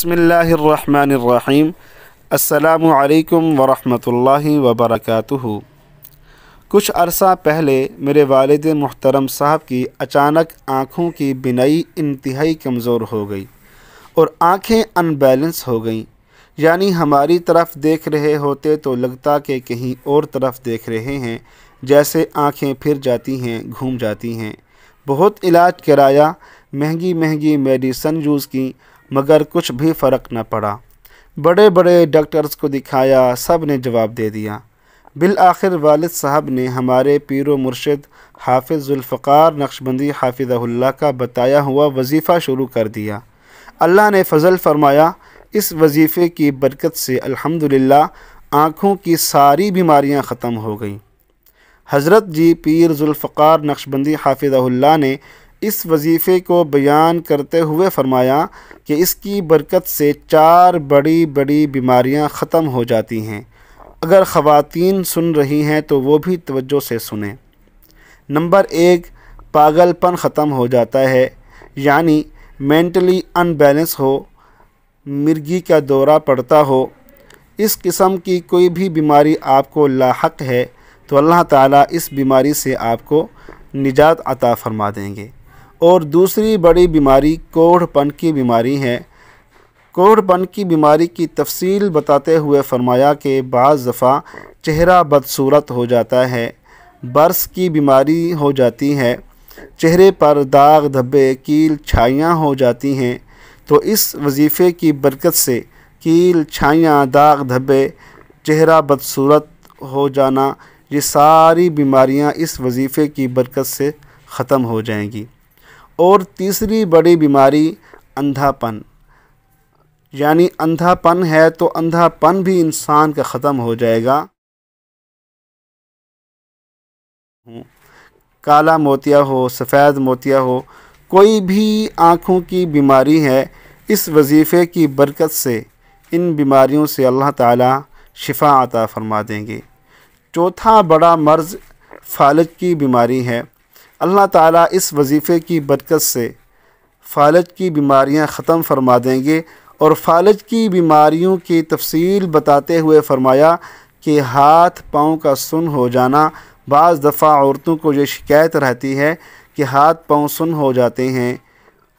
بسم اللہ الرحمن الرحیم۔ السلام علیکم ورحمۃ اللہ وبرکاتہ۔ کچھ عرصہ پہلے میرے والد محترم صاحب کی اچانک آنکھوں کی بینائی انتہائی کمزور ہو گئی اور آنکھیں ان بیلنس ہو گئیں، یعنی ہماری طرف دیکھ رہے ہوتے تو لگتا کہ کہیں اور طرف دیکھ رہے ہیں، جیسے آنکھیں پھر جاتی ہیں، گھوم جاتی ہیں۔ بہت علاج کرایا، مہنگی میڈیسن یوز کی، مگر کچھ بھی فرق نہ پڑا۔ بڑے بڑے ڈاکٹرز کو دکھایا، سب نے جواب دے دیا۔ بالآخر والد صاحب نے ہمارے پیر و مرشد حافظ ذوالفقار نقشبندی حافظہ اللہ کا بتایا ہوا وظیفہ شروع کر دیا۔ اللہ نے فضل فرمایا، اس وظیفے کی برکت سے الحمدللہ آنکھوں کی ساری بیماریاں ختم ہو گئیں۔ حضرت جی پیر ذوالفقار نقشبندی حافظہ اللہ نے اس وظیفے کو بیان کرتے ہوئے فرمایا کہ اس کی برکت سے 4 بڑی بیماریاں ختم ہو جاتی ہیں۔ اگر خواتین سن رہی ہیں تو وہ بھی توجہ سے سنیں۔ نمبر 1، پاگل پن ختم ہو جاتا ہے، یعنی مینٹلی ان بیلنس ہو، مرگی کا دورہ پڑتا ہو، اس قسم کی کوئی بھی بیماری آپ کو لاحق ہے تو اللہ تعالیٰ اس بیماری سے آپ کو نجات عطا فرما دیں گے۔ اور دوسری بڑی بیماری کوڑھ پن کی بیماری ہے۔ کوڑھ پن کی بیماری کی تفصیل بتاتے ہوئے فرمایا کہ بعض دفعہ چہرہ بدصورت ہو جاتا ہے، برس کی بیماری ہو جاتی ہے، چہرے پر داغ دھبے کیل چھائیاں ہو جاتی ہیں، تو اس وظیفے کی برکت سے کیل چھائیاں، داغ دھبے، چہرہ بدصورت ہو جانا، یہ ساری بیماریاں اس وظیفے کی برکت سے ختم ہو جائیں گی۔ اور تیسری بڑی بیماری اندھا پن، یعنی اندھا پن ہے تو اندھا پن بھی انسان کا ختم ہو جائے گا۔ کالا موتیا ہو، سفید موتیا ہو، کوئی بھی آنکھوں کی بیماری ہے، اس وظیفے کی برکت سے ان بیماریوں سے اللہ تعالیٰ شفا عطا فرما دیں گے۔ چوتھا بڑا مرض فالج کی بیماری ہے۔ اللہ تعالیٰ اس وظیفے کی برکت سے فالج کی بیماریاں ختم فرما دیں گے۔ اور فالج کی بیماریوں کی تفصیل بتاتے ہوئے فرمایا کہ ہاتھ پاؤں کا سن ہو جانا، بعض دفعہ عورتوں کو یہ شکایت رہتی ہے کہ ہاتھ پاؤں سن ہو جاتے ہیں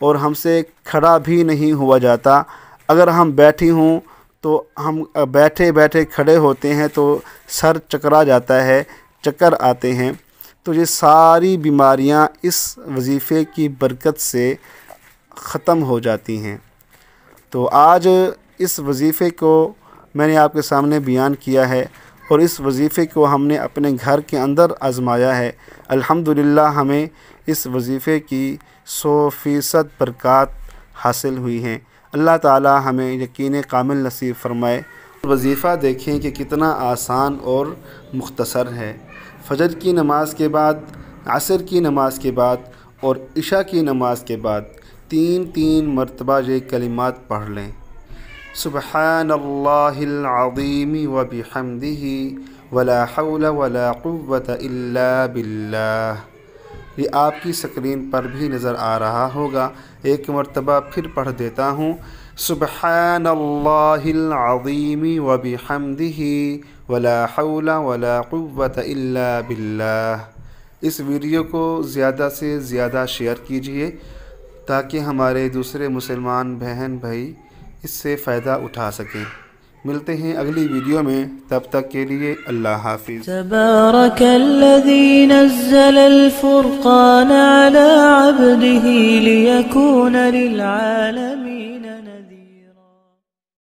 اور ہم سے کھڑا بھی نہیں ہوا جاتا، اگر ہم بیٹھی ہوں تو ہم بیٹھے کھڑے ہوتے ہیں تو سر چکرا جاتا ہے، چکر آتے ہیں، تو یہ ساری بیماریاں اس وظیفے کی برکت سے ختم ہو جاتی ہیں۔ تو آج اس وظیفے کو میں نے آپ کے سامنے بیان کیا ہے اور اس وظیفے کو ہم نے اپنے گھر کے اندر آزمایا ہے۔ الحمدللہ ہمیں اس وظیفے کی 100% برکات حاصل ہوئی ہیں۔ اللہ تعالی ہمیں یقین کامل نصیب فرمائے۔ وظیفہ دیکھیں کہ کتنا آسان اور مختصر ہے۔ فجر کی نماز کے بعد، عصر کی نماز کے بعد اور عشاء کی نماز کے بعد 3 مرتبہ یہ کلمات پڑھ لیں۔ سبحان اللہ العظیم وبحمدہ ولا حول ولا قوة الا باللہ۔ یہ آپ کی سکرین پر بھی نظر آ رہا ہوگا، ایک مرتبہ پھر پڑھ دیتا ہوں۔ سبحان اللہ العظیم وبحمدہ ولا حول ولا قوة الا باللہ۔ اس ویڈیو کو زیادہ سے زیادہ شیئر کیجیے تاکہ ہمارے دوسرے مسلمان بہن بھائی اس سے فائدہ اٹھا سکیں۔ ملتے ہیں اگلی ویڈیو میں، تب تک کے لیے اللہ حافظ۔ تبارک الذی نزل الفرقان علی عبدہ لیکون للعالمین نذیرا۔